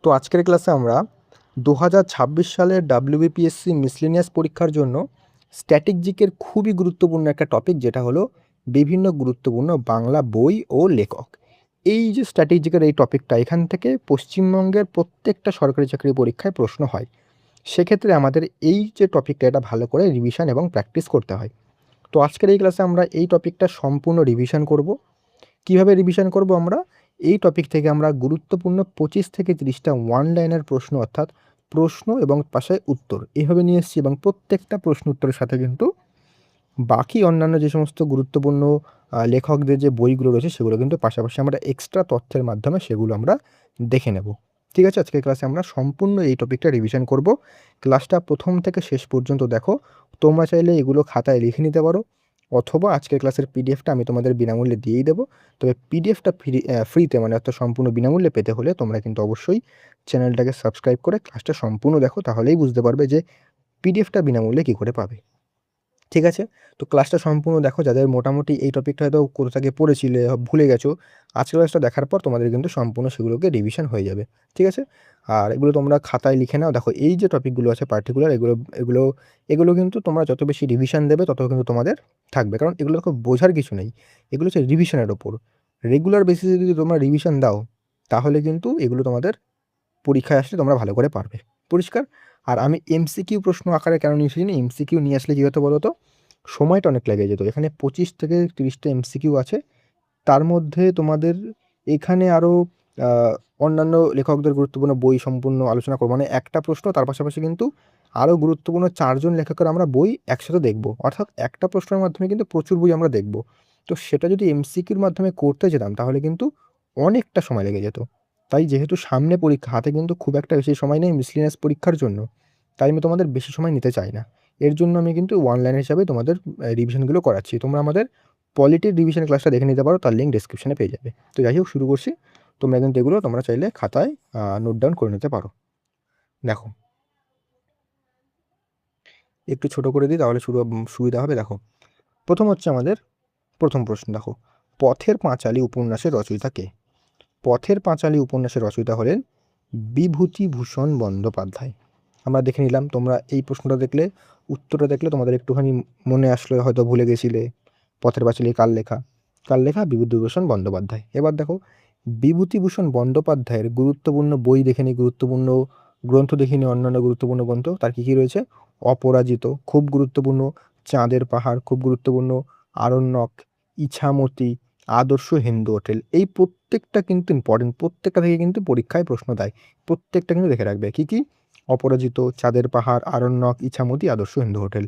তো আজকের ক্লাসে আমরা 2026 সালের ডাব্লিউবিপিএসসি মিসলেনিয়াস পরীক্ষার জন্য স্ট্যাটিক জিকের খুবই গুরুত্বপূর্ণ একটা টপিক, যেটা হলো বিভিন্ন গুরুত্বপূর্ণ বাংলা বই ও লেখক। এই যে স্ট্যাটিক জিকের এই টপিকটা, এখান থেকে পশ্চিমবঙ্গের প্রত্যেকটা সরকারি চাকরি পরীক্ষায় প্রশ্ন হয়। সেক্ষেত্রে আমাদের এই যে টপিকটা, এটা ভালো করে রিভিশন এবং প্র্যাকটিস করতে হয়। তো আজকের এই ক্লাসে আমরা এই টপিকটা সম্পূর্ণ রিভিশন করব। কিভাবে রিভিশন করব আমরা? এই টপিক থেকে আমরা গুরুত্বপূর্ণ 25 থেকে 30টা ওয়ান লাইনার প্রশ্ন, অর্থাৎ প্রশ্ন এবং পাশে উত্তর, এভাবে নিয়ে এসেছি। এবং প্রত্যেকটা প্রশ্ন উত্তরের সাথে কিন্তু বাকি অন্যান্য যে সমস্ত গুরুত্বপূর্ণ লেখকদের যে বইগুলো রয়েছে, সেগুলো কিন্তু পাশাপাশি আমরা এক্সট্রা তথ্যের মাধ্যমে সেগুলো আমরা দেখে নেব। ঠিক আছে, আজকের ক্লাসে আমরা সম্পূর্ণ এই টপিকটা রিভিশন করব। ক্লাসটা প্রথম থেকে শেষ পর্যন্ত দেখো। তোমরা চাইলে এগুলো খাতায় লিখে নিতে পারো, অথবা আজকের ক্লাসের পিডিএফটা আমি তোমাদের বিনামূল্যে দিয়েই দেবো। তবে পিডিএফটা ফ্রিতে, মানে অর্থাৎ সম্পূর্ণ বিনামূল্যে পেতে হলে তোমরা কিন্তু অবশ্যই চ্যানেলটাকে সাবস্ক্রাইব করে ক্লাসটা সম্পূর্ণ দেখো, তাহলেই বুঝতে পারবে যে পিডিএফটা বিনামূল্যে কী করে পাবে। ঠিক আছে, তো ক্লাসটা সম্পূর্ণ দেখো। যাদের মোটামুটি এই টপিকটা হয়তো কোথা থেকে পড়েছিলে, ভুলে গেছো, আজকের ক্লাসটা দেখার পর তোমাদের কিন্তু সম্পূর্ণ সেগুলোকে রিভিশন হয়ে যাবে। ঠিক আছে, আর এগুলো তোমরা খাতায় লিখে নাও। দেখো, এই যে টপিকগুলো আছে পার্টিকুলার, এগুলো এগুলো এগুলো কিন্তু তোমরা যত বেশি রিভিশন দেবে তত কিন্তু তোমাদের থাকবে, কারণ এগুলো দেখো বোঝার কিছু নেই, এগুলো হচ্ছে রিভিশনের ওপর। রেগুলার বেসিসে যদি তোমরা রিভিশন দাও, তাহলে কিন্তু এগুলো তোমাদের পরীক্ষায় আসলে তোমরা ভালো করে পারবে। পরিষ্কার? আর আমি এমসিকিউ প্রশ্ন আকারে কেন নিয়ে এসেছি, এমসিকিউ নিয়ে আসলে কী হতো বলো তো, সময়টা অনেক লেগে যেত। এখানে 25 থেকে 30টা এমসিকিউ আছে, তার মধ্যে তোমাদের এখানে আরও অন্যান্য লেখকদের গুরুত্বপূর্ণ বই সম্পূর্ণ আলোচনা করবো, মানে একটা প্রশ্ন, তার পাশাপাশি কিন্তু আরও গুরুত্বপূর্ণ 4জন লেখকের আমরা বই একসাথে দেখব, অর্থাৎ একটা প্রশ্নের মাধ্যমে কিন্তু প্রচুর বই আমরা দেখব। তো সেটা যদি এমসিকিউর মাধ্যমে করতে যেতাম, তাহলে কিন্তু অনেকটা সময় লেগে যেত। তাই যেহেতু সামনে পরীক্ষা, হাতে কিন্তু খুব একটা বেশি সময় নেই মিসলিনিয়াস পরীক্ষার জন্য, তাই আমি তোমাদের বেশি সময় নিতে চাই না। এর জন্য আমি কিন্তু ওয়ান লাইন হিসাবে তোমাদের রিভিশনগুলো করাচ্ছি। তোমরা আমাদের পলিটির রিভিশন ক্লাসটা দেখে নিতে পারো, তার লিঙ্ক ডেসক্রিপশনে পেয়ে যাবে। তো যাই হোক, শুরু করছি। তোমরা কিন্তু এগুলো তোমরা চাইলে খাতায় নোট ডাউন করে নিতে পারো। দেখো, একটু ছোট করে দিই, তাহলে সুবিধা হবে। দেখো, প্রথম হচ্ছে আমাদের প্রথম প্রশ্ন। দেখো, পথের পাঁচালী উপন্যাসের রচয়িতা কে? পথের পাঁচালী উপন্যাসের রচয়িতা হলেন বিভূতিভূষণ বন্দ্যোপাধ্যায়। আমরা দেখে নিলাম। তোমরা এই প্রশ্নটা দেখলে, উত্তরটা দেখলে তোমাদের একটুখানি মনে আসলে, হয়তো ভুলে গেছিলে পথের পাঁচালী কার লেখা। কার লেখা? বিভূতিভূষণ বন্দ্যোপাধ্যায়। এবার দেখো, বিভূতিভূষণ বন্দ্যোপাধ্যায়ের গুরুত্বপূর্ণ বই দেখে নিই, গুরুত্বপূর্ণ গ্রন্থ দেখে নিই, অন্যান্য গুরুত্বপূর্ণ গ্রন্থ। তার কী কী রয়েছে? অপরাজিত খুব গুরুত্বপূর্ণ, চাঁদের পাহাড় খুব গুরুত্বপূর্ণ, আরণ্যক, ইছামতি, আদর্শ হিন্দু হোটেল। এই প্রত্যেকটা কিন্তু ইম্পর্টেন্ট, প্রত্যেকটা থেকে কিন্তু পরীক্ষায় প্রশ্ন দেয়। প্রত্যেকটা কিন্তু দেখে রাখবে। কী কী? অপরাজিত, চাঁদের পাহাড়, আরণ্যক, ইছামতি, আদর্শ হিন্দু হোটেল।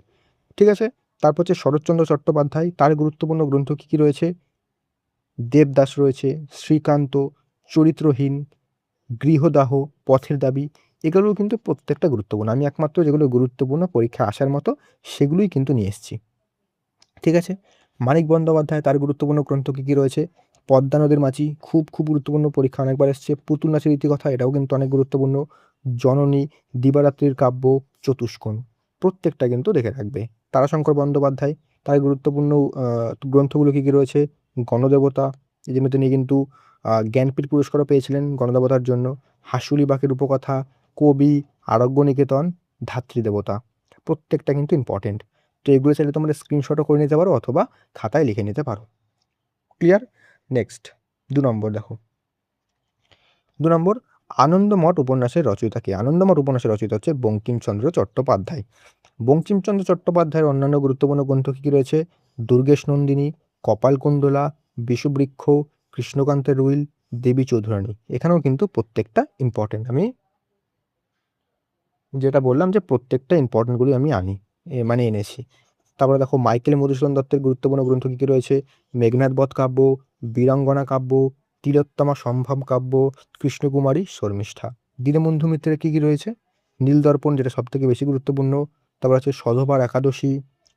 ঠিক আছে, তারপর হচ্ছে শরৎচন্দ্র চট্টোপাধ্যায়, তার গুরুত্বপূর্ণ গ্রন্থ কী কী রয়েছে? দেবদাস রয়েছে, শ্রীকান্ত, চরিত্রহীন, গৃহদাহ, পথের দাবি। এগুলোও কিন্তু প্রত্যেকটা গুরুত্বপূর্ণ। আমি একমাত্র যেগুলো গুরুত্বপূর্ণ পরীক্ষায় আসার মতো সেগুলোই কিন্তু নিয়ে এসেছি। ঠিক আছে, মানিক বন্দ্যোপাধ্যায়, তার গুরুত্বপূর্ণ গ্রন্থ কী কী রয়েছে? পদ্মা নদীর মাঝি, খুব খুব গুরুত্বপূর্ণ, পরীক্ষা অনেকবার এসছে। পুতুল নাচের ইতিকথা, এটাও কিন্তু অনেক গুরুত্বপূর্ণ। জননী, দিবারাত্রির কাব্য, চতুষ্কোণ, প্রত্যেকটা কিন্তু দেখে রাখবে। তারাশঙ্কর বন্দ্যোপাধ্যায়, তার গুরুত্বপূর্ণ গ্রন্থগুলো কী কী রয়েছে? গণদেবতা, এই জন্য তিনি কিন্তু জ্ঞানপীঠ পুরস্কারও পেয়েছিলেন গণদেবতার জন্য। হাসুলি বাঁকের উপকথা, কবি, আরণ্যনিকেতন, ধাত্রীদেবতা, প্রত্যেকটা কিন্তু ইম্পর্টেন্ট। তো এগুলো চাইলে তোমরা স্ক্রিনশটও করে নিতে পারো, অথবা খাতায় লিখে নিতে পারো। ক্লিয়ার? নেক্সট 2 নম্বর। দেখো, 2 নম্বর, আনন্দমঠ উপন্যাসের রচয়িতা কে? আনন্দমঠ উপন্যাসের রচয়িতা হচ্ছে বঙ্কিমচন্দ্র চট্টোপাধ্যায়। বঙ্কিমচন্দ্র চট্টোপাধ্যায়ের অন্যান্য গুরুত্বপূর্ণ গ্রন্থ কী কী রয়েছে? দুর্গেশ নন্দিনী, কপালকুণ্ডলা, বিষুবৃক্ষ, কৃষ্ণকান্তের উইল, দেবী চৌধুরানী। এখানেও কিন্তু প্রত্যেকটা ইম্পর্টেন্ট। আমি যেটা বললাম যে প্রত্যেকটা ইম্পর্টেন্টগুলি আমি মানে এনেছি। তারপরে দেখো, মাইকেল মধুসূদন দত্তের গুরুত্বপূর্ণ গ্রন্থ কী কী রয়েছে? মেঘনাদ বধ কাব্য, বীরাঙ্গনা কাব্য, তিলোত্তমা সম্ভব কাব্য, কৃষ্ণকুমারী শর্মিষ্ঠা। দীনবন্ধু মিত্রের কী কী রয়েছে? নীলদর্পণ, যেটা সবথেকে বেশি গুরুত্বপূর্ণ। তারপর আছে সধবার একাদশী,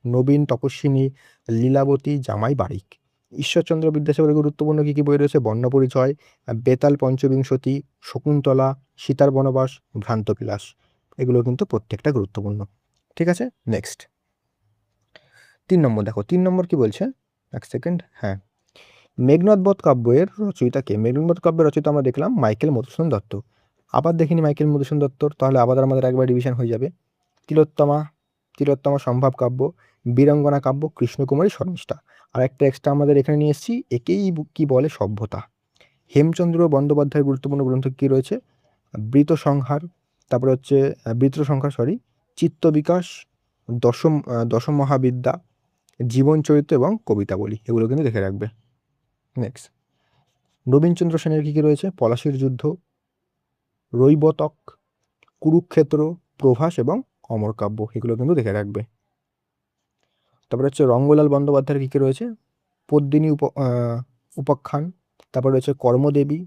নবীন তপস্বিনী, লীলাবতী, জামাই বারিক। ঈশ্বরচন্দ্র বিদ্যাসাগরের গুরুত্বপূর্ণ কী কী বই রয়েছে? বর্ণপরিচয়, বেতাল পঞ্চবিংশতি, শকুন্তলা, সীতার বনবাস, ভ্রান্তবিলাস। এগুলো কিন্তু প্রত্যেকটা গুরুত্বপূর্ণ। ঠিক আছে, নেক্সট 3 নম্বর। দেখো, 3 নম্বর কি বলছে? এক সেকেন্ড। হ্যাঁ, মেঘনাদ বধ কাব্যের রচয়িতা কে? মেঘনাদ বধ কাব্যের রচয়িতা আমরা দেখলাম মাইকেল মধুসূদন দত্ত। আবার দেখিনি মাইকেল মধুসূদন দত্তর, তাহলে আবার আমাদের একবার রিভিশন হয়ে যাবে। তিলোত্তমা, তিলোত্তমা সম্ভব কাব্য, বীরাঙ্গনা কাব্য, কৃষ্ণকুমারী শর্মিষ্ঠা। আর একটা এক্সট্রা আমাদের এখানে নিয়ে এসেছি, একেই কি বলে সভ্যতা। হেমচন্দ্র বন্দ্যোপাধ্যায়ের গুরুত্বপূর্ণ গ্রন্থ কি রয়েছে? বৃত সংহার, তারপরে হচ্ছে বৃত্র সংহার সরি, চিত্ত বিকাশ, দশম মহাবিদ্যা, জীবন চরিত্র এবং কবিতাবলী, এগুলো কিন্তু দেখে রাখবে। নেক্সট, নবীনচন্দ্র সেনের কি রয়েছে? পলাশীর যুদ্ধ, রৈবতক, কুরুক্ষেত্র, প্রভাস এবং অমরকাব্য, এগুলো কিন্তু দেখে রাখবে। তারপরে হচ্ছে রঙ্গলাল বন্দ্যোপাধ্যায়ের কি রয়েছে? পদ্মিনী উপাখ্যান, তারপরে রয়েছে কর্মদেবী,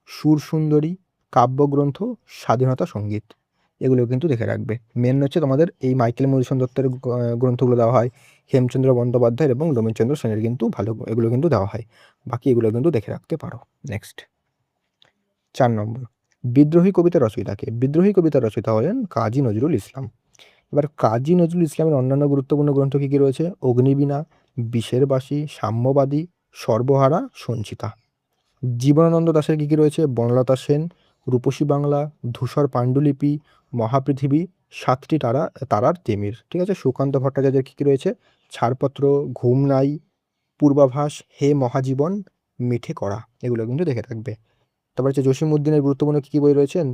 সুরসুন্দরী, কাব্যগ্রন্থ, স্বাধীনতা সঙ্গীত, এগুলো কিন্তু দেখে রাখবে। মেন হচ্ছে তোমাদের এই মাইকেল মধুসূদন দত্তের গ্রন্থগুলো দেওয়া হয়, হেমচন্দ্র বন্দ্যোপাধ্যায়ের এবং নবীনচন্দ্র সেনের কিন্তু ভালো, এগুলো কিন্তু দেওয়া হয়, বাকি এগুলো কিন্তু দেখে রাখতে পারো। নেক্সট 4 নম্বর, বিদ্রোহী কবিতা রচয়িতাকে? বিদ্রোহী কবিতা রচয়িতা হলেন কাজী নজরুল ইসলাম। এবার কাজী নজরুল ইসলামের অন্যান্য গুরুত্বপূর্ণ গ্রন্থ কী কী রয়েছে? অগ্নিবীণা, বিষের বাসী, সাম্যবাদী, সর্বহারা, সঞ্চিতা। জীবনানন্দ দাশের কী কী রয়েছে? বনলতা সেন, রূপসী বাংলা, ধূসর পাণ্ডুলিপি, মহাপৃথিবী, সাতটি তারার তিমির। ঠিক আছে। সুকান্ত ভট্টাচার্যের কী কী রয়েছে? ছাড়পত্র, ঘুম নাই, পূর্বাভাস, হে মহাজীবন, মিঠে করা, এগুলো কিন্তু দেখে রাখবে। তারপর হচ্ছে জসীমউদ্দিনের গুরুত্বপূর্ণ কী কী বই রয়েছেন?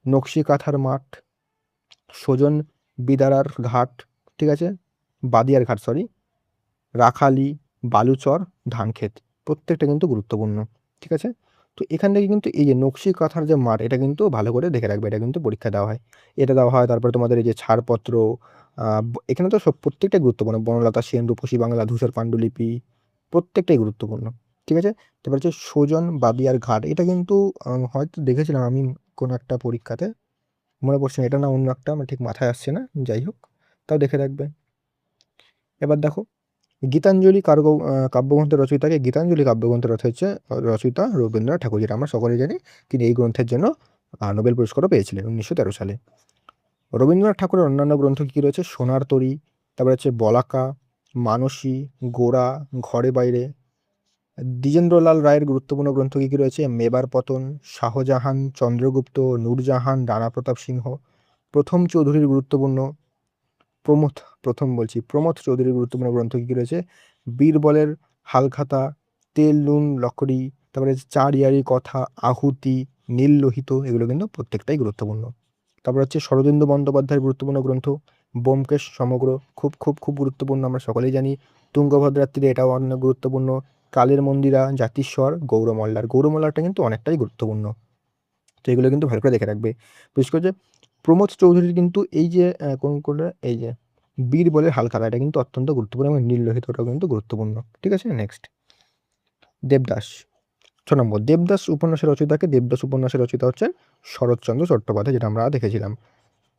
নকশি কাঁথার মাঠ, সুজন বিদারার ঘাট, ঠিক আছে, বাদিয়ার ঘাট সরি, রাখালি, বালুচর, ধানক্ষেত, প্রত্যেকটা কিন্তু গুরুত্বপূর্ণ। ঠিক আছে। তো এখান থেকে কিন্তু এই যে নকশি কাঁথার যে মাঠ, এটা কিন্তু ভালো করে দেখে রাখবে, এটা কিন্তু পরীক্ষা দেওয়া হয়, এটা দেওয়া হয়। তারপরে তোমাদের এই যে ছাড়পত্র, এখানে তো সব প্রত্যেকটাই গুরুত্বপূর্ণ, বনলতা সেন, রূপসী বাংলা, ধূসর পাণ্ডুলিপি, প্রত্যেকটাই গুরুত্বপূর্ণ। ঠিক আছে। তারপর হচ্ছে সুজন বাদিয়ার ঘাট, এটা কিন্তু হয়তো দেখেছিলাম আমি কোনো একটা পরীক্ষাতে, মনে পড়ছে না এটা না অন্য একটা, আমার ঠিক মাথায় আসছে না, যাই হোক, তাও দেখে রাখবে। এবার দেখো, গীতাঞ্জলি কাব্যগ্রন্থের রচয়িতাকে? গীতাঞ্জলি কাব্যগ্রন্থের রচয়িতা রবীন্দ্রনাথ ঠাকুর, যেটা আমরা সকলেই জানি, তিনি এই গ্রন্থের জন্য নোবেল পুরস্কারও পেয়েছিলেন 1913 সালে। রবীন্দ্রনাথ ঠাকুরের অন্যান্য গ্রন্থ কী রয়েছে? সোনার তরী, তারপরে হচ্ছে বলাকা, মানসী, গোরা, ঘরে বাইরে। দ্বিজেন্দ্রলাল রায়ের গুরুত্বপূর্ণ গ্রন্থ কী কী রয়েছে? মেবার পতন, শাহজাহান, চন্দ্রগুপ্ত, নূরজাহান, রানা প্রতাপ সিংহ। প্রথম চৌধুরীর গুরুত্বপূর্ণ প্রমথ চৌধুরীর গুরুত্বপূর্ণ গ্রন্থ কী কী রয়েছে? বীরবলের হালখাতা, তেল নুন লকড়ি, তারপরে চার ইয়ারি কথা, আহুতি, নীল লোহিত, এগুলো কিন্তু প্রত্যেকটাই গুরুত্বপূর্ণ। তারপর হচ্ছে শরদিন্দু বন্দ্যোপাধ্যায়ের গুরুত্বপূর্ণ গ্রন্থ ব্যোমকেশ সমগ্র, খুব খুব খুব গুরুত্বপূর্ণ, আমরা সকলেই জানি। তুঙ্গভদ্রার তীরে, এটাও অনেক গুরুত্বপূর্ণ। কালের মন্দিরা, জাতিস্বর, গৌরমল্লারটা কিন্তু অনেকটাই গুরুত্বপূর্ণ। তো এগুলো কিন্তু ভালো করে দেখে রাখবে। বিশেষ করে যে প্রমথ চৌধুরীর কিন্তু এই যে এই যে বীরবলের হালখাতা, এটা কিন্তু অত্যন্ত গুরুত্বপূর্ণ, এবং নীল লোহিতটাও কিন্তু গুরুত্বপূর্ণ। ঠিক আছে। নেক্সট, দেবদাস। 6 নম্বর, দেবদাস উপন্যাসের রচয়িতাকে? দেবদাস উপন্যাসের রচয়িতা হচ্ছেন শরৎচন্দ্র চট্টোপাধ্যায়, যেটা আমরা দেখেছিলাম।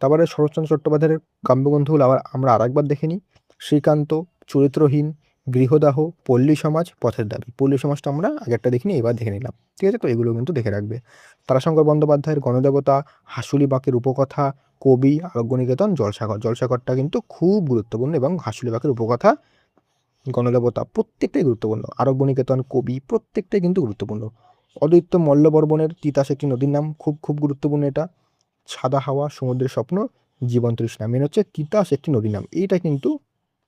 তারপরে শরৎচন্দ্র চট্টোপাধ্যায়ের কাব্যগ্রন্থগুলো আবার আমরা আরেকবার দেখে নিই। শ্রীকান্ত, চরিত্রহীন, গৃহদাহ, পল্লী সমাজ, পথের দাবি। পল্লী সমাজটা আমরা আগেরটা দেখিনি, এবার দেখে নিলাম। ঠিক আছে। তো এগুলো কিন্তু দেখে রাখবে। তারাশঙ্কর বন্দ্যোপাধ্যায়ের গণদেবতা, হাসুলি বাঁকের উপকথা, কবি, আরোগ্যনিকেতন, জলসাগর। জলসাগরটা কিন্তু খুব গুরুত্বপূর্ণ, এবং হাসুলি বাঁকের উপকথা, গণদেবতা, প্রত্যেকটাই গুরুত্বপূর্ণ। আরোগ্যনিকেতন, কবি, প্রত্যেকটাই কিন্তু গুরুত্বপূর্ণ। অদ্বৈত মল্লবর্মণের তিতাস একটি নদীর নাম, খুব খুব গুরুত্বপূর্ণ এটা। সাদা হাওয়া, সমুদ্রের স্বপ্ন, জীবন তৃষ্ণা। মেন হচ্ছে তিতাস একটি নদীর নাম, এইটা কিন্তু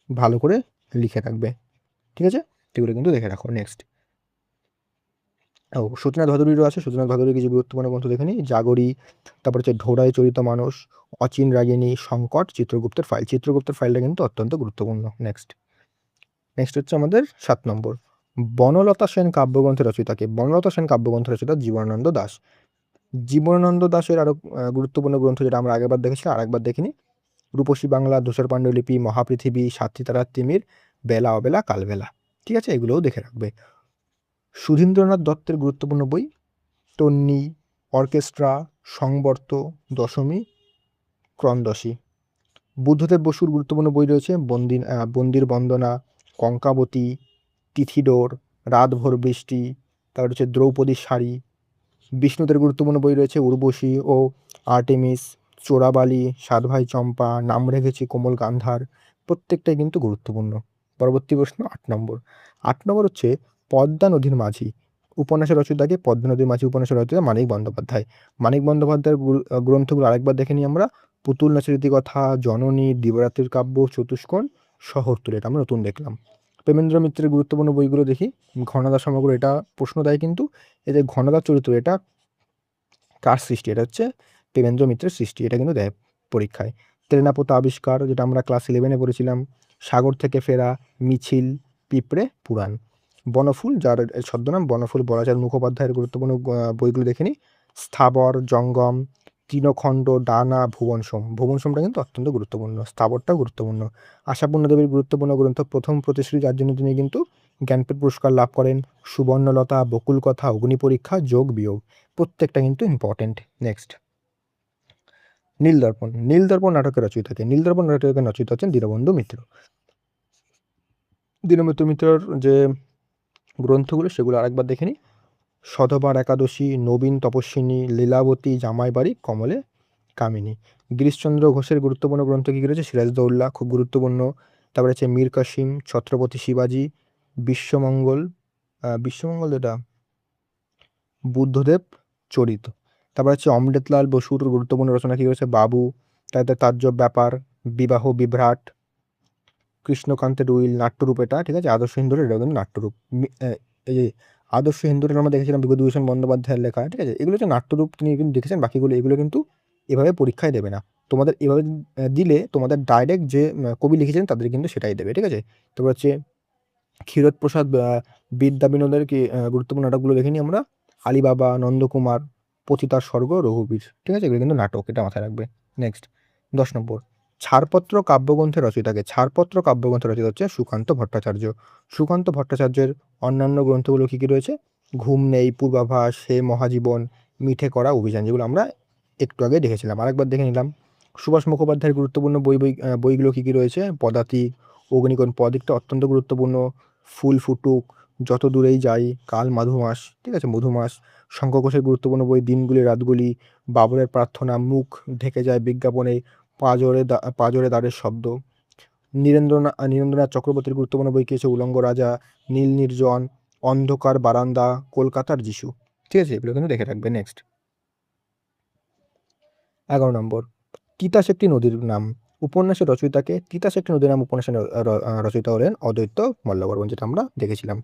ভালো করে লিখে রাখবে। ঠিক আছে। এগুলো কিন্তু দেখে রাখো। নেক্সট, সতীনাথ ভাদুড়ীরও আছে। সতীনাথ ভাদুড়ীর কিছু গুরুত্বপূর্ণ গ্রন্থ দেখে নিই। জাগরী, তারপর হচ্ছে ঢোড়ায় চরিত মানুষ, অচিন রাগিনী, সংকট, চিত্রগুপ্তের ফাইল। চিত্রগুপ্তের ফাইলটা কিন্তু অত্যন্ত গুরুত্বপূর্ণ। নেক্সট হচ্ছে আমাদের 7 নম্বর, বনলতা সেন কাব্যগ্রন্থের রচয়িতাকে? বনলতা সেন কাব্যগ্রন্থের রচয়িতা জীবনানন্দ দাশ। জীবনানন্দ দাশের আরো গুরুত্বপূর্ণ গ্রন্থ, যেটা আমরা আগেরবার দেখেছি, আরেকবার দেখিনি। রূপসী বাংলা, ধূসর পাণ্ডুলিপি, মহাপৃথিবী, সাতটি তারার তিমির, বেলা অবেলা কালবেলা। ঠিক আছে। এগুলোও দেখে রাখবে। সুধীন্দ্রনাথ দত্তের গুরুত্বপূর্ণ বই তন্নী, অর্কেস্ট্রা, সংবর্ত, দশমী, ক্রন্দশী। বুদ্ধদেব বসুর গুরুত্বপূর্ণ বই রয়েছে বন্দির বন্দনা, কঙ্কাবতী, তিথিডোর, রাতভর বৃষ্টি, তারপর হচ্ছে দ্রৌপদীর শাড়ি। বিষ্ণুদের গুরুত্বপূর্ণ বই রয়েছে উর্বশী ও আর্টেমিস, চোরাবালি, সাত ভাই চম্পা, নাম রেখেছি কোমল গান্ধার, প্রত্যেকটাই কিন্তু গুরুত্বপূর্ণ। পরবর্তী প্রশ্ন 8 নম্বর। 8 নম্বর হচ্ছে পদ্মা নদীর মাঝি উপন্যাসের রচয়িতাকে পদ্মনদীর মাঝি উপন্যাসের রচয়িতা মানিক বন্দ্যোপাধ্যায়। মানিক বন্দ্যোপাধ্যায়ের গ্রন্থগুলো আরেকবার দেখে নিই আমরা। পুতুল নাচের ইতিকথা, জননী, দিবারাত্রির কাব্য, চতুষ্কোণ, শহরতলী, এটা আমরা নতুন দেখলাম। প্রেমেন্দ্র মিত্রের গুরুত্বপূর্ণ বইগুলো দেখি। ঘনদা সমগ্র, এটা প্রশ্ন দেয় কিন্তু, এই যে ঘনদার চরিত্র, এটা কার সৃষ্টি? এটা হচ্ছে প্রেমেন্দ্র মিত্রের সৃষ্টি, এটা কিন্তু দেয় পরীক্ষায়। তেলেনাপোতা আবিষ্কার, যেটা আমরা ক্লাস 11-এ পড়েছিলাম। সাগর থেকে ফেরা, মিছিল, পিঁপড়ে পুরাণ। বনফুল, যার ছদ্মনাম বনফুল বলাচাঁদ মুখোপাধ্যায়ের গুরুত্বপূর্ণ বইগুলো দেখে নিই। স্থাবর, জঙ্গম, তৃণখণ্ড, ডানা, ভুবন সোম। ভুবন সোমটা কিন্তু অত্যন্ত গুরুত্বপূর্ণ, স্থাবরটাও গুরুত্বপূর্ণ। আশাপূর্ণা দেবীর গুরুত্বপূর্ণ গ্রন্থ প্রথম প্রতিশ্রুতি, যার জন্য তিনি কিন্তু জ্ঞানপীঠ পুরস্কার লাভ করেন। সুবর্ণলতা, বকুল কথা, অগ্নি পরীক্ষা, যোগ বিয়োগ, প্রত্যেকটা কিন্তু ইম্পর্টেন্ট। নেক্সট, নীলদর্পণ। নীলদর্পণ নাটকের রচয়িতাকে? নীলদর্পণ নাটকের রচয়িতা হচ্ছেন দীনবন্ধু মিত্র। দীনবন্ধু মিত্রর যে গ্রন্থগুলো সেগুলো আরেকবার দেখে নিই। সধবার একাদশী, নবীন তপস্বিনী, লীলাবতী, জামাইবাড়ি, কমলে কামিনী। গিরিশচন্দ্র ঘোষের গুরুত্বপূর্ণ গ্রন্থ কী রয়েছে? সিরাজদৌল্লা, খুব গুরুত্বপূর্ণ। তারপরে হচ্ছে মীর কাসিম, ছত্রপতি শিবাজি, বিশ্বমঙ্গল, বিশ্বমঙ্গল এটা বুদ্ধদেব চরিত। তারপর হচ্ছে অমৃতলাল বসুর গুরুত্বপূর্ণ রচনা কী রয়েছে? বাবু, তাদের তাজ্জব ব্যাপার, বিবাহ বিভ্রাট, কৃষ্ণকান্তের উইল, নাট্যরূপ, এটা ঠিক আছে। আদর্শ হিন্দুরের, এটা কিন্তু নাট্যরূপ। এই যে আদর্শ হিন্দুরের আমরা দেখেছিলাম বিভূতিভূষণ বন্দ্যোপাধ্যায়ের লেখা, ঠিক আছে। এগুলো হচ্ছে নাট্যরূপ, তিনি কিন্তু দেখেছেন। বাকিগুলো এগুলো কিন্তু এভাবে পরীক্ষায় দেবে না তোমাদের। এভাবে দিলে তোমাদের ডাইরেক্ট যে কবি লিখেছেন তাদের কিন্তু সেটাই দেবে, ঠিক আছে। তারপর হচ্ছে ক্ষীরোদ প্রসাদ বিদ্যা বিনোদের কি গুরুত্বপূর্ণ নাটকগুলো দেখে নিই আমরা। আলিবাবা, নন্দকুমার, পতিতার স্বর্গ, রঘুবীর, ঠিক আছে। এগুলো কিন্তু নাটক, এটা মাথায় রাখবে। নেক্সট, 10 নম্বর, ছাড়পত্র কাব্যগ্রন্থের রচয়িতাকে? ছাড়পত্র কাব্যগ্রন্থের রচয়িতা হচ্ছে সুকান্ত ভট্টাচার্য। সুকান্ত ভট্টাচার্যের অন্যান্য গ্রন্থগুলো কী কী রয়েছে? ঘুম নেই, পূর্বাভাস, হে মহাজীবন, মিঠে করা অভিযান, যেগুলো আমরা একটু আগে দেখেছিলাম। আরেকবার দেখে নিলাম। সুভাষ মুখোপাধ্যায়ের গুরুত্বপূর্ণ বইগুলো কী কী রয়েছে? পদাতিক, অগ্নিকোণ, পদাতিকটা অত্যন্ত গুরুত্বপূর্ণ। ফুল ফুটুক, যত দূরেই যাই, কাল মাধুমাস, ঠিক আছে, মধুমাস। শঙ্খ ঘোষের গুরুত্বপূর্ণ বই দিনগুলি রাতগুলি, বাবরের প্রার্থনা, মুখ ঢেকে যায় বিজ্ঞাপনে, পাঁজরে দ্বারের শব্দ। নীরেন্দ্রনাথ চক্রবর্তীর গুরুত্বপূর্ণ বই কী আছে? উলঙ্গ রাজা, নীল নির্জন, অন্ধকার বারান্দা, কলকাতার যিশু, ঠিক আছে। এগুলো কিন্তু দেখে রাখবে। নেক্সট, 11 নম্বর, তিতাস একটি নদীর নাম। উপন্যাসের রচয়িতাকে? তিতাস একটি নদীর নাম উপন্যাসের রচয়িতা হলেন অদ্বৈত মল্লবর্মণ, যেটা আমরা দেখেছিলাম।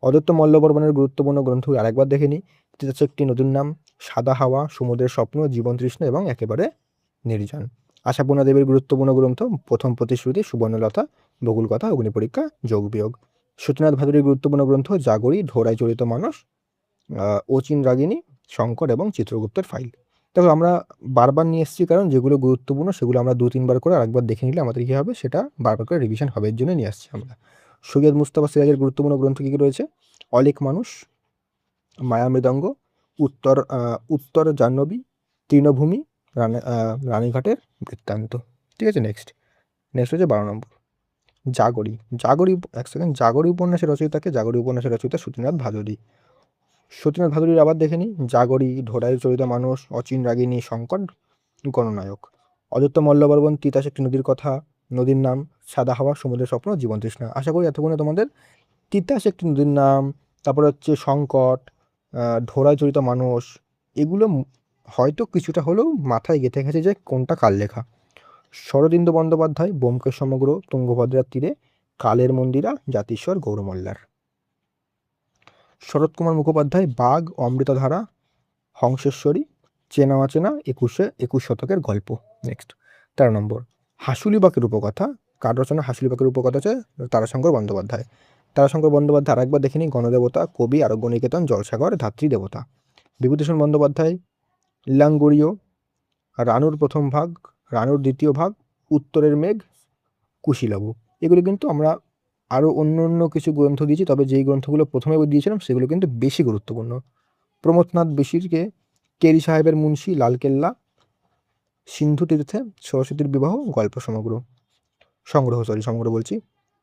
অদ্বৈত মল্লবর্মণের গুরুত্বপূর্ণ গ্রন্থ আরেকবার দেখে নিই। তিতাস একটি নদীর নাম, সাদা হাওয়া, সমুদ্রের স্বপ্ন, জীবন তৃষ্ণা এবং একেবারে নির্জন। আশাপূর্ণা দেবীর গুরুত্বপূর্ণ গ্রন্থ প্রথম প্রতিশ্রুতি, সুবর্ণলতা, বকুল কথা, অগ্নি পরীক্ষা, যোগ বিয়োগ। সতীনাথ ভাদুরীর গুরুত্বপূর্ণ গ্রন্থ জাগরী, ঢোড়ায় চরিত মানুষ, অচিন রাগিনী, শঙ্কর এবং চিত্রগুপ্তের ফাইল। দেখো আমরা বারবার নিয়ে এসেছি, কারণ যেগুলো গুরুত্বপূর্ণ সেগুলো আমরা 2-3 বার করে আরেকবার দেখে নিলে আমাদের কী হবে, সেটা বারবার করে রিভিশন হবে, এর জন্য নিয়ে আসছি আমরা। সৈয়দ মুস্তাফা সিরাজের গুরুত্বপূর্ণ গ্রন্থ কী কী রয়েছে? অলেখ মানুষ, মায়া মৃদঙ্গ, উত্তর জাহ্নবী, তৃণভূমি, রানীঘাটের বৃত্তান্ত, ঠিক আছে। নেক্সট হচ্ছে 12 নম্বর, জাগরী। জাগরী উপন্যাসের রচয়িতাকে? জাগরী উপন্যাসের রচয়িতা সতীনাথ ভাদুরী। সতীনাথ ভাদুরীর আবার দেখে নিই। জাগরী, ঢোড়ায় চরিত মানুষ, অচিন রাগিনী, শঙ্কর গণনায়ক। অদ্বৈত মল্লবর্মণ, তিতাস একটি নদীর কথা, নদীর নাম, সাদা হাওয়া, সমুদ্রের স্বপ্ন, জীবন তৃষ্ণা। আশা করি এতক্ষণে তোমাদের তিতাস একটি নদীর নাম, তারপরে হচ্ছে সংকট, ঢোড়ায় চরিত মানুষ, এগুলো হয়তো কিছুটা হলেও মাথায় গেঁথে গেছে যে কোনটা কার লেখা। শরদিন্দু বন্দ্যোপাধ্যায়, ব্যোমকেশ সমগ্র, তুঙ্গভদ্রার তীরে, কালের মন্দিরা, জাতিস্বর গৌরমল্লার। শরৎকুমার মুখোপাধ্যায়, বাঘ, অমৃতধারা, হংসেশ্বরী, চেনা অচেনা, 21 শতকের গল্প। নেক্সট, 13 নম্বর, হাসুলিবাকের উপকথা। কার রচনা? হাসুলিবাকের উপকথা হচ্ছে তারাশঙ্কর বন্দ্যোপাধ্যায়। তারাশঙ্কর বন্দ্যোপাধ্যায় আরেকবার দেখে নিই। গণদেবতা, কবি, আরোগ্যনিকেতন, জলসাগর, ধাত্রী দেবতা। বিভূতিভূষণ বন্দ্যোপাধ্যায়, লীলাঙ্গুড়ীয়, রানুর প্রথম ভাগ, রানুর দ্বিতীয় ভাগ, উত্তরের মেঘ, কুশীলবু। এগুলো কিন্তু আমরা আরও অন্য কিছু গ্রন্থ দিয়েছি, তবে যেই গ্রন্থগুলো প্রথমে দিয়েছিলাম সেগুলো কিন্তু বেশি গুরুত্বপূর্ণ। প্রমথনাথ বেশিরকে, কেরি সাহেবের মুন্সি, লালকেল্লা, সিন্ধু তীর্থে, সরস্বতীর বিবাহ, গল্প সংগ্রহ বলছি।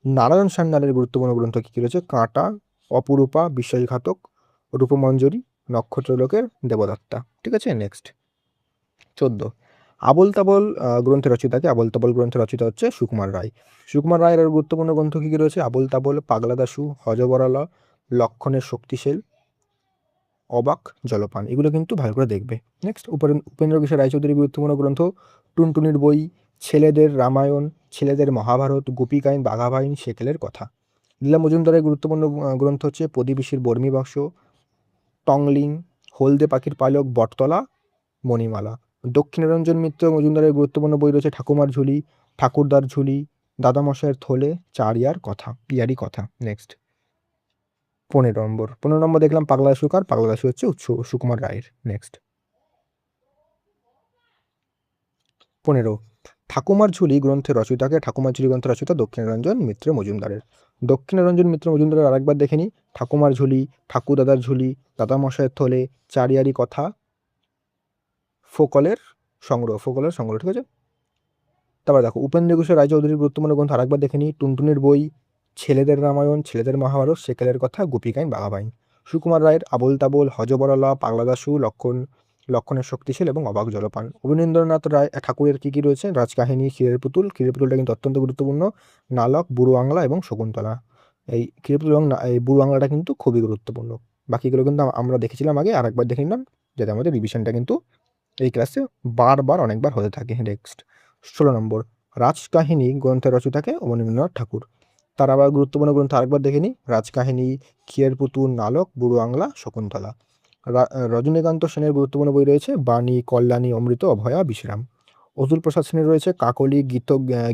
নারায়ণ সান্যালের গুরুত্বপূর্ণ গ্রন্থ কী কী রয়েছে? কাঁটা, অপরূপা, বিশ্বাসঘাতক, রূপমঞ্জরি, নক্ষত্রলোকের দেবদত্তা, ঠিক আছে। নেক্সট, 14, আবোল তাবোল গ্রন্থের রচয়িতাকে? আবোল তাবোল গ্রন্থের রচয়িতা হচ্ছে সুকুমার রায়। সুকুমার রায়ের গুরুত্বপূর্ণ গ্রন্থ কী কী রয়েছে? আবোল তাবোল, পাগলা দাশু, হযবরল, লক্ষণের শক্তিশীল, অবাক জলপান, এগুলো কিন্তু ভালো করে দেখবে। নেক্সট, উপেন্দ্র কিশোর রায়চৌধুরীর গুরুত্বপূর্ণ গ্রন্থ টুনটুনির বই, ছেলেদের রামায়ণ, ছেলেদের মহাভারত, গোপিকাইন, বাঘাবাইন, সেকেলের কথা। লীলা মজুমদারের গুরুত্বপূর্ণ গ্রন্থ হচ্ছে প্রদীপিসির বর্মীবাক্স, টংলিং, হলদে পাখির পালক, বটতলা, মণিমালা। দক্ষিণারঞ্জন মিত্র মজুমদারের গুরুত্বপূর্ণ বই রয়েছে ঠাকুমার ঝুলি, ঠাকুরদার ঝুলি, দাদামশাইয়ের থলে, চার ইয়ারি কথা। নেক্সট 15 নম্বর দেখলাম পাগলা দাশু কার, পাগলা দাশু হচ্ছে সুকুমার রায়ের। নেক্সট 15, ঠাকুমার ঝুলি গ্রন্থের রচয়িতাকে, ঠাকুমার ঝুলি গ্রন্থের রচয়িতা দক্ষিণারঞ্জন মিত্র মজুমদারের। দক্ষিণারঞ্জন মিত্র মজুমদারের আরেকবার দেখে নিই, ঠাকুমার ঝুলি, ঠাকুরদাদার ঝুলি, দাদামশাইয়ের থলে, চার ইয়ারি কথা, ফোকলের সংগ্রহ, ঠিক আছে। তারপর দেখো উপেন্দ্র কিশোর রায়চৌধুরীর গুরুত্বপূর্ণ গ্রন্থ আরেকবার দেখে নিই, টুনটুনির বই, ছেলেদের রামায়ণ, ছেলেদের মহাভারত, সেকেলের কথা, গোপিকাইন, বাঘাবাইন। সুকুমার রায়ের আবোল তাবোল, হজবরলা, পাগলা দাশু, লক্ষণের শক্তিশীল এবং অবাক জলপান। অবনীন্দ্রনাথ রায় ঠাকুরের কী কী রয়েছে, রাজকাহিনী, ক্ষীরের পুতুলটা কিন্তু অত্যন্ত গুরুত্বপূর্ণ, নালক, বুড়ো আংলা এবং শকুন্তলা। এই ক্ষীরের পুতুল এবং এই বুড়ো আংলাটা কিন্তু খুবই গুরুত্বপূর্ণ। বাকিগুলো কিন্তু আমরা দেখেছিলাম আগে, আরেকবার দেখে নিলাম যাতে আমাদের রিভিশনটা কিন্তু এই ক্লাসে বারবার অনেকবার হতে থাকে। নেক্সট 16 নম্বর, রাজকাহিনী গ্রন্থের রচয়িতাকে অবনীন্দ্রনাথ ঠাকুর। তার আবার গুরুত্বপূর্ণ গ্রন্থ আরেকবার দেখে নিই, রাজকাহিনী, ক্ষীরের পুতুল, নালক, বুড়ো আংলা, শকুন্তলা। রজনীকান্ত সেনের গুরুত্বপূর্ণ বই রয়েছে বাণী, কল্যাণী, অমৃত, অভয়া, বিশ্রাম। অতুল প্রসাদ সেনের রয়েছে কাকলি,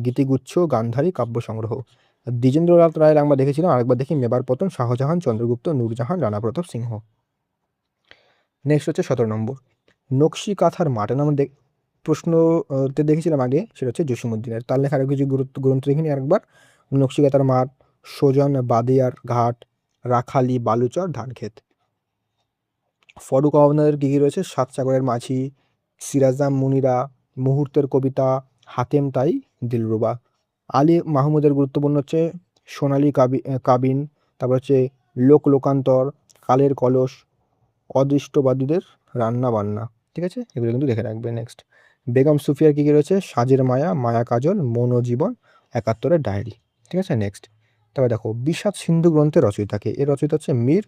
গীতিগুচ্ছ, গান্ধারী, কাব্য সংগ্রহ। দ্বিজেন্দ্রনাথ রায়ের আমরা দেখেছিলাম, আরেকবার দেখি মেবার পতন, শাহজাহান, চন্দ্রগুপ্ত, নূরজাহান, রানা প্রতাপ সিংহ। নেক্সট হচ্ছে 17 নম্বর, নকশি কাঁথার মাঠ নাম প্রশ্নতে দেখেছিলাম আগে, সেটা হচ্ছে জসীমউদ্দিনের। তার লেখা আরও কিছু গ্রন্থ দেখে নিই আরেকবার, নকশি কাঁথার মাঠ, সোজন বাদিয়ার ঘাট, রাখালি, বালুচর, ধানক্ষেত। ফরুক আহমদের কী কী রয়েছে, সাত সাগরের মাঝি, সিরাজাম মুনিরা, মুহূর্তের কবিতা, হাতেম তাই, দিলরুবা। আলী মাহমুদের গুরুত্বপূর্ণ হচ্ছে সোনালী কাবিন, তারপর হচ্ছে লোকান্তর, কালের কলস, অদৃষ্টবাদীদের রান্না বান্না। ঠিক আছে, এগুলো কিন্তু দেখে রাখবে। নেক্সট, বেগম সুফিয়ার কী কী রয়েছে, সাজের মায়া, মায়া কাজল, মনোজীবন, 71-এর ডায়েরি। ঠিক আছে। নেক্সট, তবে দেখো বিষাদ সিন্ধু গ্রন্থের রচয়িতাকে, এর রচয়িতা হচ্ছে মীর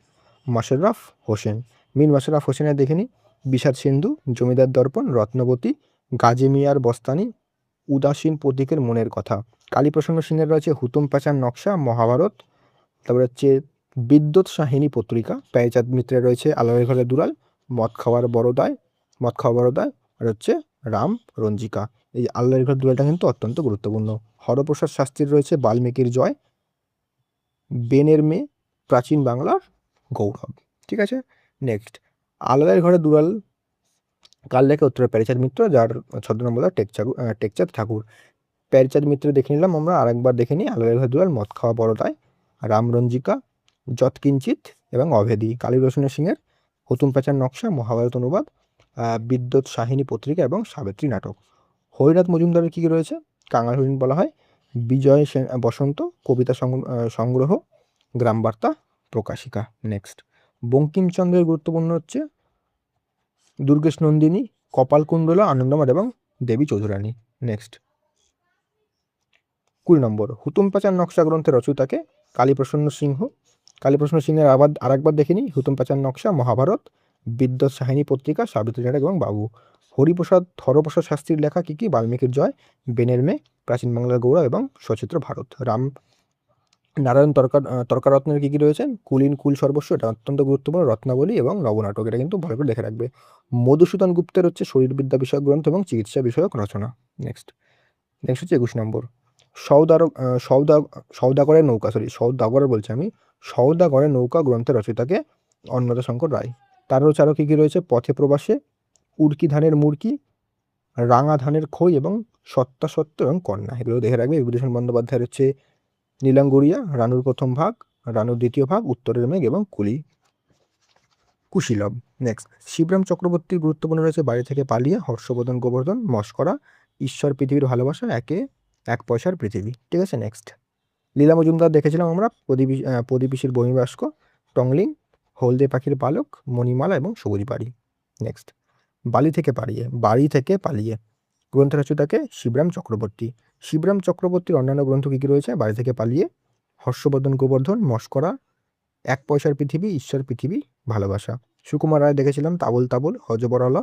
মোশাররফ হোসেন। মীর মোশাররফ হোসেনের দেখে নিই, বিষাদ সিন্ধু, জমিদার দর্পণ, রত্নবতী, গাজী মিয়ার বস্তানি, উদাসীন প্রতীকের মনের কথা। কালীপ্রসন্ন সিংহের রয়েছে হুতুম প্যাঁচার নকশা, মহাভারত। তারপরে হচ্ছে বিদ্যুৎ সাহিনী পত্রিকা। প্যারিচাঁদ মিত্রের রয়েছে আলালের ঘরে দুলাল, মদ খাওয়ার বড় দায়, আর হচ্ছে রাম রঞ্জিকা। এই আলালের ঘর দুলালটা কিন্তু অত্যন্ত গুরুত্বপূর্ণ। হরপ্রসাদ শাস্ত্রীর রয়েছে বাল্মীকির জয়, বেনের মেয়ে, প্রাচীন বাংলার গৌরব। ঠিক আছে। নেক্সট, আলালের ঘরে দুলাল কার লেখা, উত্তরে প্যারিচাঁদ মিত্র, যার ছদ্মনাম বলা টেকচাঁদ ঠাকুর। প্যারিচাঁদ মিত্র দেখে নিলাম আমরা, আরেকবার দেখে নিই, আলালের ঘরে দুলাল, মদ খাওয়া বড় দায়, রামরঞ্জিকা, যৎকিঞ্চিত এবং অভেদী। কালীপ্রসন্ন সিংহের হুতুম প্যাঁচার নকশা, মহাভারত অনুবাদ, বিদ্যুৎ সাহিনী পত্রিকা এবং সাবিত্রী নাটক। হরিনাথ মজুমদারের কী কী রয়েছে, কাঙাল হরিণ বলা হয়, বিজয় বসন্ত, কবিতা সংগ্রহ, গ্রামবার্তা, প্রকাশিকা। নেক্সট, বঙ্কিমচন্দ্রের গুরুত্বপূর্ণ হচ্ছে দুর্গেশ নন্দিনী, কপালকুণ্ডলা, আনন্দমার এবং দেবী চৌধুরানী। নেক্সট 20 নম্বর, হুতুম প্যাঁচার নকশা গ্রন্থের রচয়িতাকে, কালীপ্রসন্ন সিংহের আরেকবার দেখে নিই, হুতুম প্যাঁচার নকশা, মহাভারত, বিদ্যুৎ সাহিনী পত্রিকা, সাবিত্রী নাটক এবং বাবু। হরপ্রসাদ শাস্ত্রীর লেখা কী কী, বাল্মীকির জয়, বেনের মেয়ে, প্রাচীন বাংলার গৌরব এবং সচিত্র ভারত। নারায়ণ তর্কারত্নের কী কী রয়েছে, কুল সর্বস্ব, এটা অত্যন্ত গুরুত্বপূর্ণ, রত্নাবলী এবং নবনাটক, এটা কিন্তু ভালো করে দেখে রাখবে। মধুসূদন গুপ্তের হচ্ছে শরীরবিদ্যা বিষয়ক গ্রন্থ এবং চিকিৎসা বিষয়ক রচনা। নেক্সট হচ্ছে 21 নম্বর, সওদাগরের নৌকা গ্রন্থের রচয়িতাকে অন্নদা শঙ্কর রায়। তার হচ্ছে আরও কী কী রয়েছে, পথে প্রবাসে, উড়কি ধানের মুড়কি, রাঙা ধানের খই এবং সত্য এবং কন্যা, এগুলো দেখে রাখবে। বিভূতিভূষণ বন্দ্যোপাধ্যায়ের হচ্ছে নীলাঙ্গরিয়া, রানুর প্রথম ভাগ, রানুর দ্বিতীয় ভাগ, উত্তরের মেঘ এবং কুশীলব। নেক্সট, শিবরাম চক্রবর্তীর গুরুত্বপূর্ণ রয়েছে বাড়ি থেকে পালিয়ে, হর্ষবর্ধন গোবর্ধন, মস্করা, ঈশ্বর পৃথিবীর ভালোবাসা, এক পয়সার পৃথিবী। ঠিক আছে। নেক্সট, লীলা মজুমদার দেখেছিলাম আমরা, প্রদীপিসির বহির্বাস্ক, টংলিং, হলদে পাখির পালক, মণিমালা এবং সবুজ বাড়ি। নেক্সট, বাড়ি থেকে পালিয়ে গ্রন্থের রচয়িতাকে শিবরাম চক্রবর্তীর অন্যান্য গ্রন্থ কী কী রয়েছে, বাড়ি থেকে পালিয়ে, হর্ষবর্ধন গোবর্ধন, মস্করা, এক পয়সার পৃথিবী, ঈশ্বর পৃথিবী ভালোবাসা। সুকুমার রায় দেখেছিলাম তাবল তাবল, হযবরল,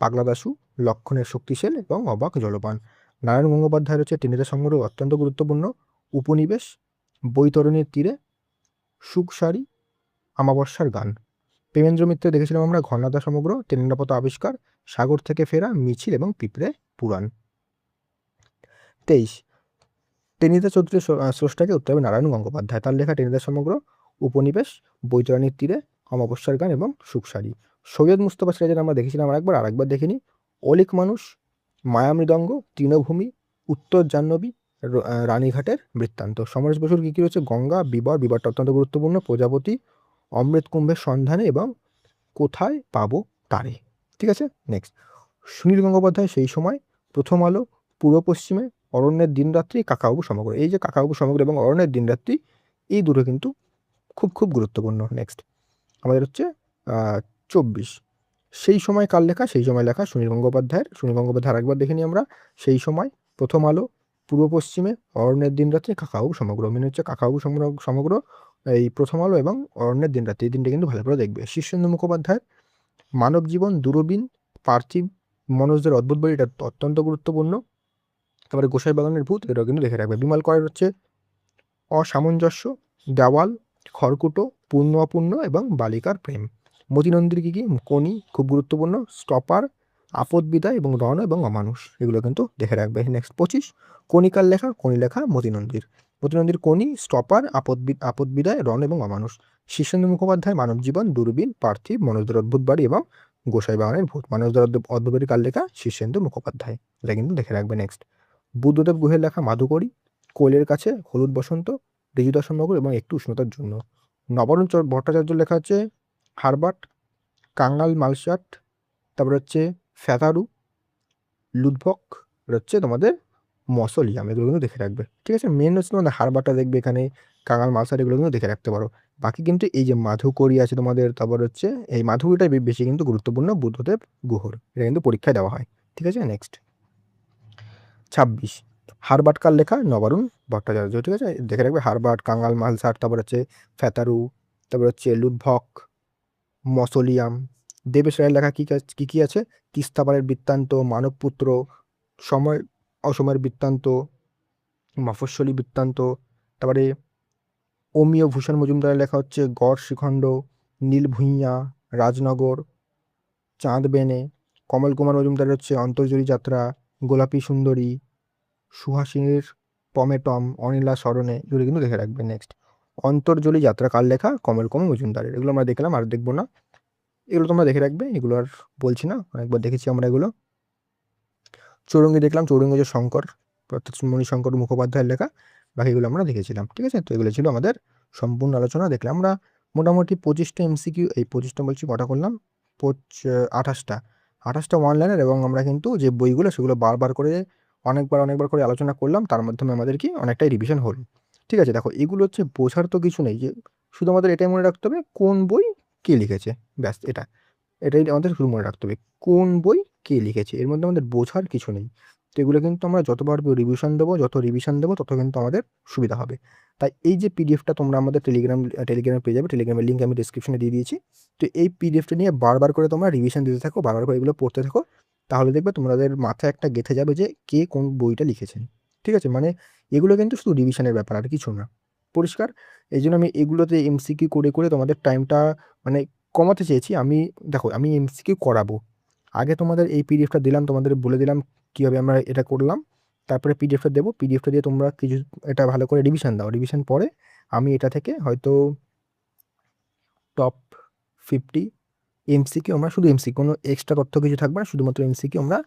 পাগলা দাশু, লক্ষণের শক্তিশাল এবং অবাক জলপান। নারায়ণ গঙ্গোপাধ্যায়ের হচ্ছে টেনিদা সংগ্রহ অত্যন্ত গুরুত্বপূর্ণ, উপনিবেশ, বৈতরণীর তীরে, সুখসারি, আমাবস্যার গান। প্রেমেন্দ্র মিত্র দেখেছিলাম আমরা ঘনাদা সমগ্র, টেনেন্দ্রপত আবিষ্কার, সাগর থেকে ফেরা, মিছিল এবং পিঁপড়ে পুরাণ। 23 টেনিদা চৌধুরীর স্রষ্টাকে উত্তর হবে নারায়ণ গঙ্গোপাধ্যায়। তার লেখা টেনিদা সমগ্র, উপনিবেশ, বৈতরণীর তীরে, অমাবস্যার গান এবং সুখসারি। সৈয়দ মুস্তফা সিরাজের আমরা দেখেছিলাম আরেকবার দেখিনি, অলিক মানুষ, মায়ামৃদঙ্গ, তৃণভূমি, উত্তর জাহ্নবী, রানীঘাটের বৃত্তান্ত। সমরেশ বসুর কী কী রয়েছে? গঙ্গা, বিবরটা অত্যন্ত গুরুত্বপূর্ণ, প্রজাপতি, অমৃত কুম্ভের সন্ধানে এবং কোথায় পাবো তারে। ঠিক আছে, নেক্সট সুনীল গঙ্গোপাধ্যায় সেই সময়, প্রথম আলো, পূর্ব পশ্চিমে, অরণ্যের দিনরাত্রি, কাকাবাবু সমগ্র। এই যে কাকাবাবু সমগ্র এবং অরণ্যের দিনরাত্রি, এই দুটো কিন্তু খুব খুব গুরুত্বপূর্ণ। নেক্সট আমাদের হচ্ছে 24 সেই সময় কার লেখা? সেই সময় লেখা সুনীল গঙ্গোপাধ্যায়ের। সুনীল গঙ্গোপাধ্যায় আরেকবার দেখে নিই আমরা, সেই সময়, প্রথম আলো, পূর্ব পশ্চিমে, অরণ্যের দিনরাত্রি, কাকাবাবু সমগ্র। মেন হচ্ছে কাকাবাবু সমগ্র, এই প্রথম আলো এবং অরণ্যের দিনরাত্রি, এই তিনটে কিন্তু ভালো করে দেখবে। শীর্ষেন্দু মুখোপাধ্যায়ের মানব জীবন, দূরবীন, পার্থিব, মনোজদের অদ্ভুত বই, এটা অত্যন্ত গুরুত্বপূর্ণ। তারপরে গোসাই বাগানের ভূত, এটাও কিন্তু দেখে রাখবে। বিমল করের হচ্ছে অসামঞ্জস্য, দেওয়াল, খড়কুটো, পূর্ণ অপূর্ণ এবং বালিকার প্রেম। মতিনন্দীর কী কী? কোনি খুব গুরুত্বপূর্ণ, স্টপার, আপদ বিদায় এবং রণ এবং অমানুষ, এগুলো কিন্তু দেখে রাখবে। নেক্সট 25 কণিকার লেখা? কোনি লেখা মতিনন্দীর কোনি, স্টপার, আপদ বিদায়, রণ এবং অমানুষ। শীর্ষেন্দু মুখোপাধ্যায় মানব জীবন, দূরবীন, পার্থিব, মনোজদের অদ্ভুত বাড়ি এবং গোসাই বাগানের ভূত। মনোজদের অদ্ভুত বাড়ি কার লেখা? শীর্ষেন্দু মুখোপাধ্যায়, এটা কিন্তু দেখে রাখবে। নেক্সট বুদ্ধদেব গুহের লেখা মাধুকরী, কোয়েলের কাছে, হলুদ বসন্ত, ঋজুদা সমগ্র এবং একটু উষ্ণতার জন্য। নবরণ ভট্টাচার্যর লেখা হচ্ছে হারবার্ট, কাঙ্গাল মালসাট, তারপর হচ্ছে ফ্যাথারু, লুডভক, হচ্ছে তোমাদের মসলিয়াম, এগুলো কিন্তু দেখে রাখবে। ঠিক আছে, মেন হচ্ছে তোমাদের হারবারটা দেখবে এখানে, কাঙ্গাল মালসাট, এগুলো কিন্তু দেখে রাখতে পারো। বাকি কিন্তু এই যে মাধুকরী আছে তোমাদের, তারপর হচ্ছে এই মাধুকরীটাই বেশি কিন্তু গুরুত্বপূর্ণ বুদ্ধদেব গুহর, এটা কিন্তু পরীক্ষায় দেওয়া হয়। ঠিক আছে, নেক্সট 26 হারবার্ট কার লেখা? নবারুণ ভট্টাচার্য। ঠিক আছে, দেখে রাখবে হারবার্ট, কাঙ্গাল মালসাট, তারপর হচ্ছে ফ্যাতারু, তারপর হচ্ছে লুডভক, মসলিয়াম। দেবেশ রায়ের লেখা কী কী আছে? তিস্তাপারের বৃত্তান্ত, মানবপুত্র, সময় অসময়ের বৃত্তান্ত, মফস্বলী বৃত্তান্ত। তারপরে অমিয় ভূষণ মজুমদারের লেখা হচ্ছে গড় শিখণ্ড, নীল ভূঁইয়া, রাজনগর, চাঁদ বেনে। কমল কুমার মজুমদারের হচ্ছে অন্তর্জয়ী যাত্রা, গোলাপী সুন্দরী, সুহাসিনীর পমেটম, অনিলা স্মরণে, এগুলো কিন্তু দেখে রাখবে। নেক্সট অন্তর্জলি যাত্রা কার লেখা? কমল কুমার মজুমদারের। এগুলো আমরা দেখলাম, আর দেখবো না, এগুলো তোমরা দেখে রাখবে, এগুলো আর বলছি না, অনেকবার দেখেছি আমরা এগুলো। চৌরঙ্গী দেখলাম, চৌরঙ্গী যে শঙ্কর, অর্থাৎ মণিশঙ্কর মুখোপাধ্যায়ের লেখা, বাকিগুলো আমরা দেখেছিলাম। ঠিক আছে, তো এগুলো ছিল আমাদের সম্পূর্ণ আলোচনা। দেখলাম আমরা মোটামুটি 25টা এমসিকিউ, এই 25টা বলছি কটা করলাম, 28টা ওয়ান লাইনের, এবং আমরা কিন্তু যে বইগুলো সেগুলো বারবার করে অনেকবার করে আলোচনা করলাম, তার মাধ্যমে আমাদের কি অনেকটাই রিভিশন হলো। ঠিক আছে, দেখো এগুলো হচ্ছে বোঝার তো কিছু নেই, যে শুধু আমাদের এটাই মনে রাখতে হবে কোন বই কে লিখেছে, ব্যাস এটাই আমাদের শুধু মনে রাখতে হবে, কোন বই কে লিখেছে, এর মধ্যে আমাদের বোঝার কিছু নেই। তো এগুলো কিন্তু আমরা যতবার যত রিভিশন দেবো তত কিন্তু আমাদের সুবিধা হবে। তাই এই যে পিডিএফটা তোমরা আমাদের টেলিগ্রামে পেয়ে যাবে, টেলিগ্রামের লিঙ্ক আমি ডিসক্রিপশনে দিয়ে দিয়েছি। তো এই পিডিএফটা নিয়ে বারবার করে তোমরা রিভিশন দিতে থাকো, বারবার করে এগুলো পড়তে থাকো, তাহলে দেখবে তোমাদের মাথায় একটা গেঁথে যাবে যে কে কোন বইটা লিখেছেন। ঠিক আছে, মানে এগুলো কিন্তু শুধু রিভিশনের ব্যাপার, আর কিছু না, পরিষ্কার। এই জন্য আমি এগুলোতে এমসিকিউ করে তোমাদের টাইমটা মানে কমাতে চেয়েছি আমি। দেখো আমি এমসিকিউ করাবো, আগে তোমাদের এই পিডিএফটা দিলাম, তোমাদের বলে দিলাম কীভাবে আমরা এটা করলাম, তারপরে পিডিএফটা দেবো, পিডিএফটা দিয়ে তোমরা কিছু এটা ভালো করে রিভিশন দাও, রিভিশন পরে আমি এটা থেকে হয়তো টপ 50 এমসিকিউ, আমরা শুধু এমসিকিউ, কোনো এক্সট্রা তথ্য কিছু থাকবে না, শুধুমাত্র এমসিকিউ আমরা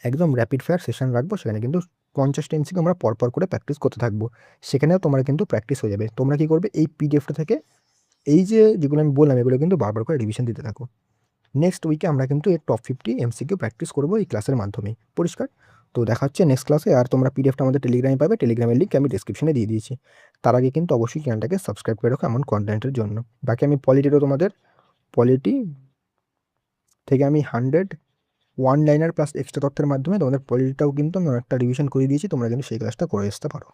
একদম র্যাপিড ফায়ার সেশন রাখবো, সেখানে কিন্তু 50টা এমসিকিউ আমরা পরপর করে প্র্যাকটিস করতে থাকবো, সেখানেও তোমার কিন্তু প্র্যাকটিস হয়ে যাবে। তোমরা কী করবে, এই পিডিএফটা থেকে এই যেগুলো আমি বললাম এগুলো কিন্তু বারবার করে রিভিশন দিতে থাকো। নেক্সট উইকে আমরা কিন্তু এই টপ 50 এমসিকিউ প্র্যাকটিস করবো এই ক্লাসের মাধ্যমে, পরিষ্কার। তো দেখা হচ্ছে নেক্সট ক্লাসে, আর তোমরা পিডিএফটা আমাদের টেলিগ্রামে পাবে, টেলিগ্রামের লিঙ্ক আমি ডিসক্রিপশনে দিয়ে দিয়েছি। তার আগে কিন্তু অবশ্যই চ্যানেলটাকে সাবস্ক্রাইব করে রাখো এমন কন্টেন্টের জন্য। বাকি আমি পলিটি থেকে আমি 100 ওয়ান লাইনার প্লাস এক্সট্রা তথ্যের মাধ্যমে তোমাদের পলিটিটাও কিন্তু আমি অনেকটা রিভিশন করে দিয়েছি, তোমরা কিন্তু সেই ক্লাসটা করে আসতে পারো।